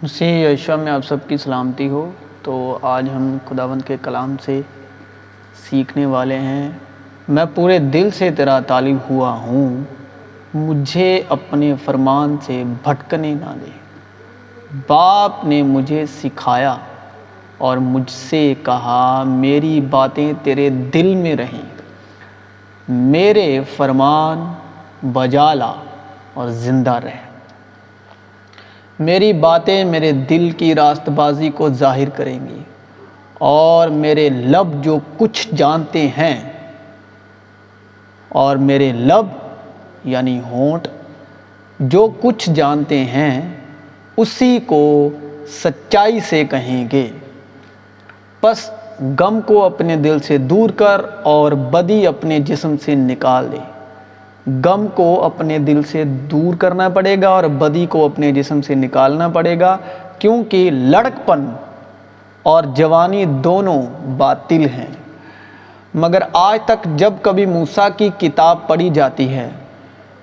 مسیح یشوع میں آپ سب کی سلامتی ہو۔ تو آج ہم خداوند کے کلام سے سیکھنے والے ہیں۔ میں پورے دل سے تیرا طالب ہوا ہوں، مجھے اپنے فرمان سے بھٹکنے نہ دے۔ باپ نے مجھے سکھایا اور مجھ سے کہا، میری باتیں تیرے دل میں رہیں، میرے فرمان بجا لا اور زندہ رہ۔ میری باتیں میرے دل کی راست بازی کو ظاہر کریں گی، اور میرے لب جو کچھ جانتے ہیں، اور میرے لب یعنی ہونٹ جو کچھ جانتے ہیں اسی کو سچائی سے کہیں گے۔ پس غم کو اپنے دل سے دور کر اور بدی اپنے جسم سے نکال دے۔ غم کو اپنے دل سے دور کرنا پڑے گا اور بدی کو اپنے جسم سے نکالنا پڑے گا، کیونکہ لڑک پن اور جوانی دونوں باطل ہیں۔ مگر آج تک جب کبھی موسیٰ کی کتاب پڑھی جاتی ہے،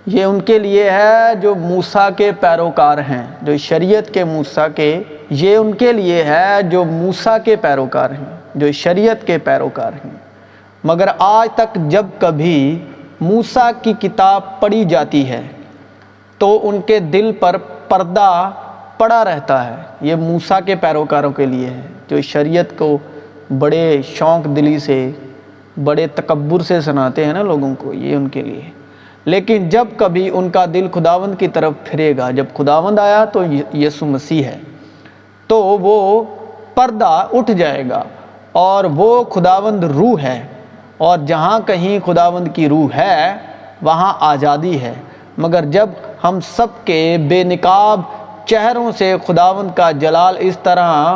یہ ان کے لیے ہے جو موسیٰ کے پیروکار ہیں، جو شریعت کے موسیٰ کے، یہ ان کے لیے ہے جو موسیٰ کے پیروکار ہیں، جو شریعت کے پیروکار ہیں۔ مگر آج تک جب کبھی موسیٰ کی کتاب پڑھی جاتی ہے تو ان کے دل پر پردہ پڑا رہتا ہے۔ یہ موسیٰ کے پیروکاروں کے لیے ہے، جو شریعت کو بڑے شوق دلی سے، بڑے تکبر سے سناتے ہیں نا لوگوں کو، یہ ان کے لیے ہے۔ لیکن جب کبھی ان کا دل خداوند کی طرف پھرے گا، جب خداوند آیا تو یسوع مسیح ہے، تو وہ پردہ اٹھ جائے گا، اور وہ خداوند روح ہے، اور جہاں کہیں خداوند کی روح ہے وہاں آزادی ہے۔ مگر جب ہم سب کے بے نقاب چہروں سے خداوند کا جلال اس طرح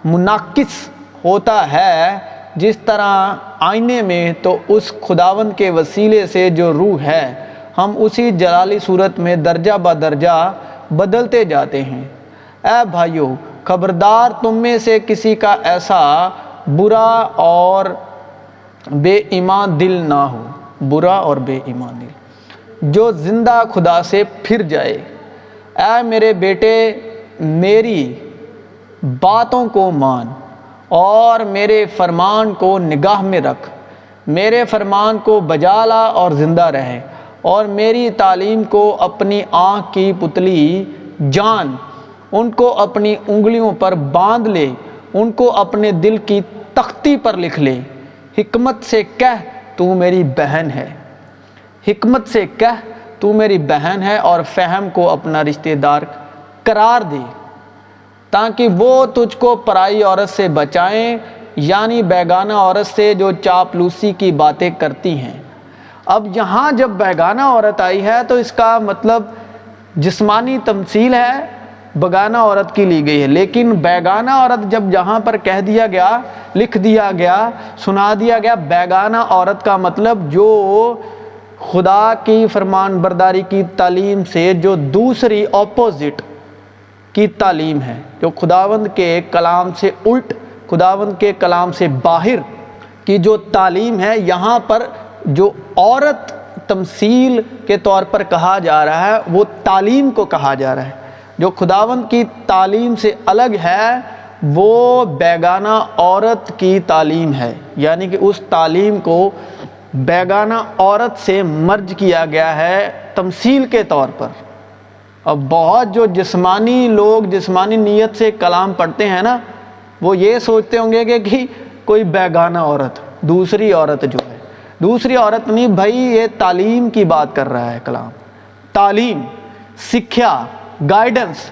منعکس ہوتا ہے جس طرح آئینے میں، تو اس خداوند کے وسیلے سے جو روح ہے، ہم اسی جلالی صورت میں درجہ بدرجہ بدلتے جاتے ہیں۔ اے بھائیو، خبردار تم میں سے کسی کا ایسا برا اور بے ایمان دل نہ ہو، برا اور بے ایمان دل، جو زندہ خدا سے پھر جائے۔ اے میرے بیٹے، میری باتوں کو مان اور میرے فرمان کو نگاہ میں رکھ۔ میرے فرمان کو بجا لا اور زندہ رہے، اور میری تعلیم کو اپنی آنکھ کی پتلی جان، ان کو اپنی انگلیوں پر باندھ لے، ان کو اپنے دل کی تختی پر لکھ لے۔ حکمت سے کہہ تو میری بہن ہے، حکمت سے کہہ تو میری بہن ہے، اور فہم کو اپنا رشتہ دار قرار دے، تاکہ وہ تجھ کو پرائی عورت سے بچائیں، یعنی بیگانہ عورت سے جو چاپلوسی کی باتیں کرتی ہیں۔ اب یہاں جب بیگانہ عورت آئی ہے تو اس کا مطلب جسمانی تمثیل ہے، بیگانہ عورت کی لی گئی ہے۔ لیکن بیگانہ عورت جب یہاں پر کہہ دیا گیا، لکھ دیا گیا، سنا دیا گیا، بیگانہ عورت کا مطلب جو خدا کی فرمان برداری کی تعلیم سے جو دوسری اپوزٹ کی تعلیم ہے، جو خداوند کے کلام سے الٹ، خداوند کے کلام سے باہر کی جو تعلیم ہے، یہاں پر جو عورت تمثیل کے طور پر کہا جا رہا ہے وہ تعلیم کو کہا جا رہا ہے۔ جو خداوند کی تعلیم سے الگ ہے وہ بیگانہ عورت کی تعلیم ہے، یعنی کہ اس تعلیم کو بیگانہ عورت سے مرج کیا گیا ہے تمثیل کے طور پر۔ اب بہت جو جسمانی لوگ جسمانی نیت سے کلام پڑھتے ہیں نا، وہ یہ سوچتے ہوں گے کہ کوئی بیگانہ عورت، دوسری عورت جو ہے، دوسری عورت نہیں بھائی، یہ تعلیم کی بات کر رہا ہے کلام۔ تعلیم، سکھیا، گائیڈنس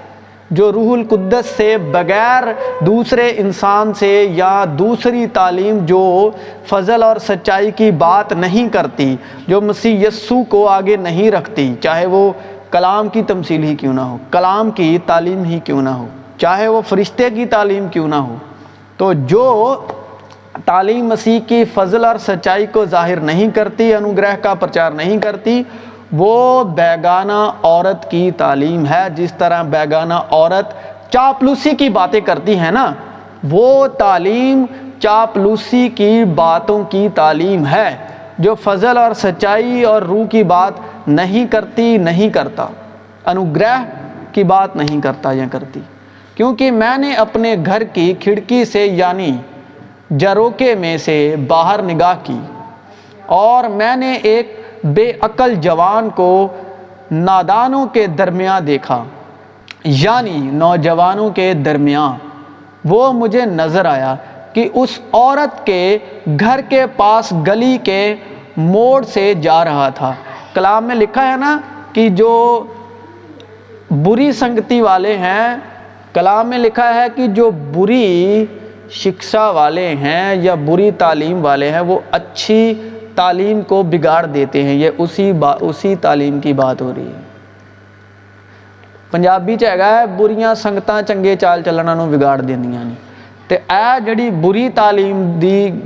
جو روح القدس سے بغیر دوسرے انسان سے، یا دوسری تعلیم جو فضل اور سچائی کی بات نہیں کرتی، جو مسیح یسوع کو آگے نہیں رکھتی، چاہے وہ کلام کی تمثیل ہی کیوں نہ ہو، کلام کی تعلیم ہی کیوں نہ ہو، چاہے وہ فرشتے کی تعلیم کیوں نہ ہو، تو جو تعلیم مسیح کی فضل اور سچائی کو ظاہر نہیں کرتی، انوگرہ کا پرچار نہیں کرتی، وہ بیگانہ عورت کی تعلیم ہے۔ جس طرح بیگانہ عورت چاپلوسی کی باتیں کرتی ہے نا، وہ تعلیم چاپلوسی کی باتوں کی تعلیم ہے، جو فضل اور سچائی اور روح کی بات نہیں کرتی، نہیں کرتا، انوگرہ کی بات نہیں کرتا یا کرتی۔ کیونکہ میں نے اپنے گھر کی کھڑکی سے یعنی جروکے میں سے باہر نگاہ کی اور میں نے ایک بے عقل جوان کو نادانوں کے درمیان دیکھا، یعنی نوجوانوں کے درمیان۔ وہ مجھے نظر آیا کہ اس عورت کے گھر کے پاس گلی کے موڑ سے جا رہا تھا۔ کلام میں لکھا ہے نا کہ جو بری سنگتی والے ہیں، کلام میں لکھا ہے کہ جو بری شکشا والے ہیں یا بری تعلیم والے ہیں وہ اچھی تعلیم کو بگاڑ دیتے ہیں۔ یہ اسی تعلیم کی بات ہو رہی ہے۔ پنجابی چ ਹੈਗਾ ਬੁਰੀਆਂ ਸੰਗਤਾਂ ਚੰਗੇ ਚਾਲ ਚੱਲਣਾ ਨੂੰ ਵਿਗਾੜ ਦਿੰਦੀਆਂ ਨੇ, ਤੇ ਇਹ ਜਿਹੜੀ ਬੁਰੀ ਤਾਲੀਮ ਦੀ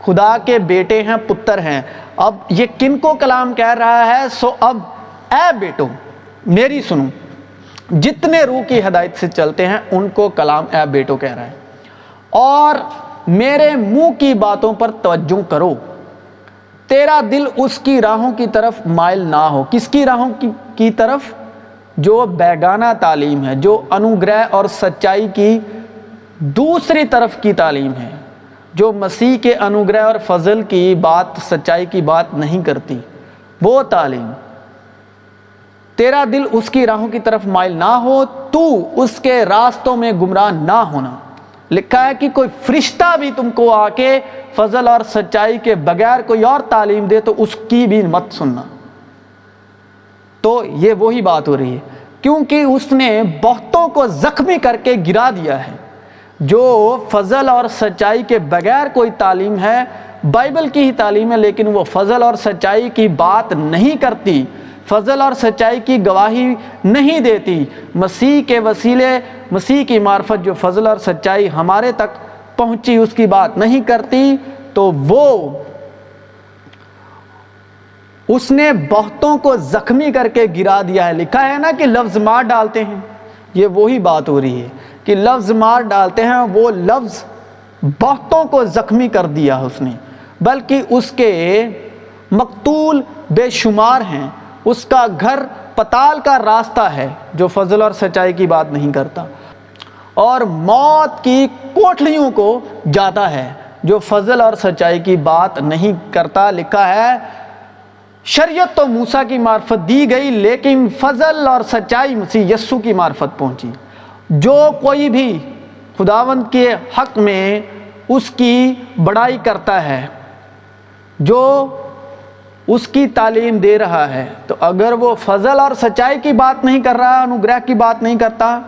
خدا کے بیٹے ہیں، پتر ہیں۔ اب یہ کن کو کلام کہہ رہا ہے؟ سو اب اے بیٹو میری سنو، جتنے روح کی ہدایت سے چلتے ہیں ان کو کلام اے بیٹو کہہ رہا ہے، اور میرے منہ کی باتوں پر توجہ کرو، تیرا دل اس کی راہوں کی طرف مائل نہ ہو۔ کس کی راہوں کی طرف؟ جو بیگانہ تعلیم ہے، جو انوگرہ اور سچائی کی دوسری طرف کی تعلیم ہے، جو مسیح کے انوگرہ اور فضل کی بات، سچائی کی بات نہیں کرتی، وہ تعلیم۔ تیرا دل اس کی راہوں کی طرف مائل نہ ہو، تو اس کے راستوں میں گمراہ نہ ہونا۔ لکھا ہے کہ کوئی فرشتہ بھی تم کو آ کے فضل اور سچائی کے بغیر کوئی اور تعلیم دے تو اس کی بھی مت سننا۔ تو یہ وہی بات ہو رہی ہے، کیونکہ اس نے بہتوں کو زخمی کر کے گرا دیا ہے۔ جو فضل اور سچائی کے بغیر کوئی تعلیم ہے، بائبل کی ہی تعلیم ہے، لیکن وہ فضل اور سچائی کی بات نہیں کرتی، فضل اور سچائی کی گواہی نہیں دیتی، مسیح کے وسیلے، مسیح کی معرفت جو فضل اور سچائی ہمارے تک پہنچی اس کی بات نہیں کرتی، تو وہ اس نے بہتوں کو زخمی کر کے گرا دیا ہے۔ لکھا ہے نا کہ لفظ مار ڈالتے ہیں، یہ وہی بات ہو رہی ہے کہ لفظ مار ڈالتے ہیں، وہ لفظ بہتوں کو زخمی کر دیا اس نے، بلکہ اس کے مقتول بے شمار ہیں، اس کا گھر پتال کا راستہ ہے جو فضل اور سچائی کی بات نہیں کرتا، اور موت کی کوٹلیوں کو جاتا ہے جو فضل اور سچائی کی بات نہیں کرتا۔ لکھا ہے شریعت تو موسیٰ کی معرفت دی گئی، لیکن فضل اور سچائی مسیح یسوع کی معرفت پہنچی۔ جو کوئی بھی خداوند کے حق میں اس کی بڑائی کرتا ہے، جو اس کی تعلیم دے رہا ہے، تو اگر وہ فضل اور سچائی کی بات نہیں کر رہا، انوگرہ کی بات نہیں کرتا،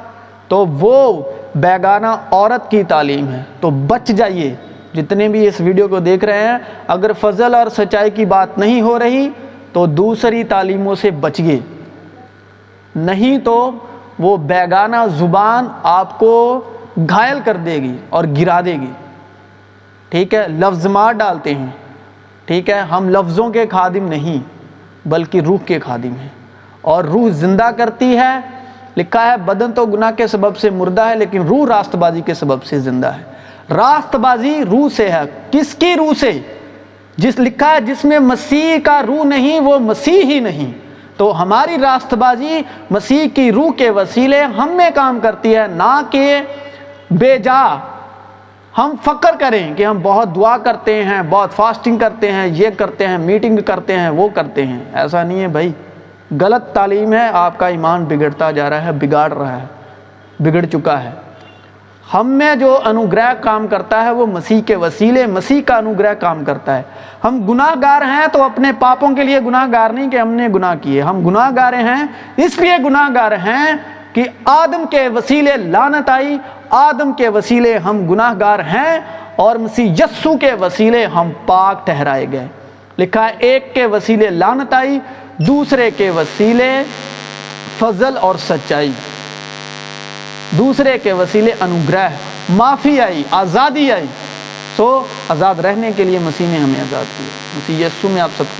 تو وہ بیگانہ عورت کی تعلیم ہے۔ تو بچ جائیے، جتنے بھی اس ویڈیو کو دیکھ رہے ہیں، اگر فضل اور سچائی کی بات نہیں ہو رہی تو دوسری تعلیموں سے بچیے، نہیں تو وہ بیگانہ زبان آپ کو گھائل کر دے گی اور گرا دے گی۔ ٹھیک ہے، لفظ مار ڈالتے ہیں، ٹھیک ہے، ہم لفظوں کے خادم نہیں بلکہ روح کے خادم ہیں، اور روح زندہ کرتی ہے۔ لکھا ہے بدن تو گناہ کے سبب سے مردہ ہے، لیکن روح راست بازی کے سبب سے زندہ ہے۔ راست بازی روح سے ہے۔ کس کی روح سے؟ لکھا ہے جس میں مسیح کا روح نہیں وہ مسیح ہی نہیں۔ تو ہماری راست بازی مسیح کی روح کے وسیلے ہم میں کام کرتی ہے، نہ کہ بے جا ہم فخر کریں کہ ہم بہت دعا کرتے ہیں، بہت فاسٹنگ کرتے ہیں، یہ کرتے ہیں، میٹنگ کرتے ہیں، وہ کرتے ہیں۔ ایسا نہیں ہے بھائی، غلط تعلیم ہے، آپ کا ایمان بگڑتا جا رہا ہے، بگاڑ رہا ہے، بگڑ چکا ہے۔ ہم میں جو انوگرہ کام کرتا ہے وہ مسیح کے وسیلے، مسیح کا انوگرہ کام کرتا ہے۔ ہم گناہ گار ہیں تو اپنے پاپوں کے لیے گناہ گار نہیں کہ ہم نے گناہ کیے، ہم گناہ گار ہیں اس لیے گناہ گار ہیں کہ آدم کے وسیلے لعنت آئی، آدم کے وسیلے ہم گناہ گار ہیں، اور مسیح یسوع کے وسیلے ہم پاک ٹھہرائے گئے۔ لکھا ہے ایک کے وسیلے لعنت آئی، دوسرے کے وسیلے فضل اور سچائی، دوسرے کے وسیلے انوگرہ، معافی آئی، آزادی آئی۔ سو آزاد رہنے کے لیے مسیح نے ہمیں آزاد کیا۔ مسیح یسوع میں آپ سب کی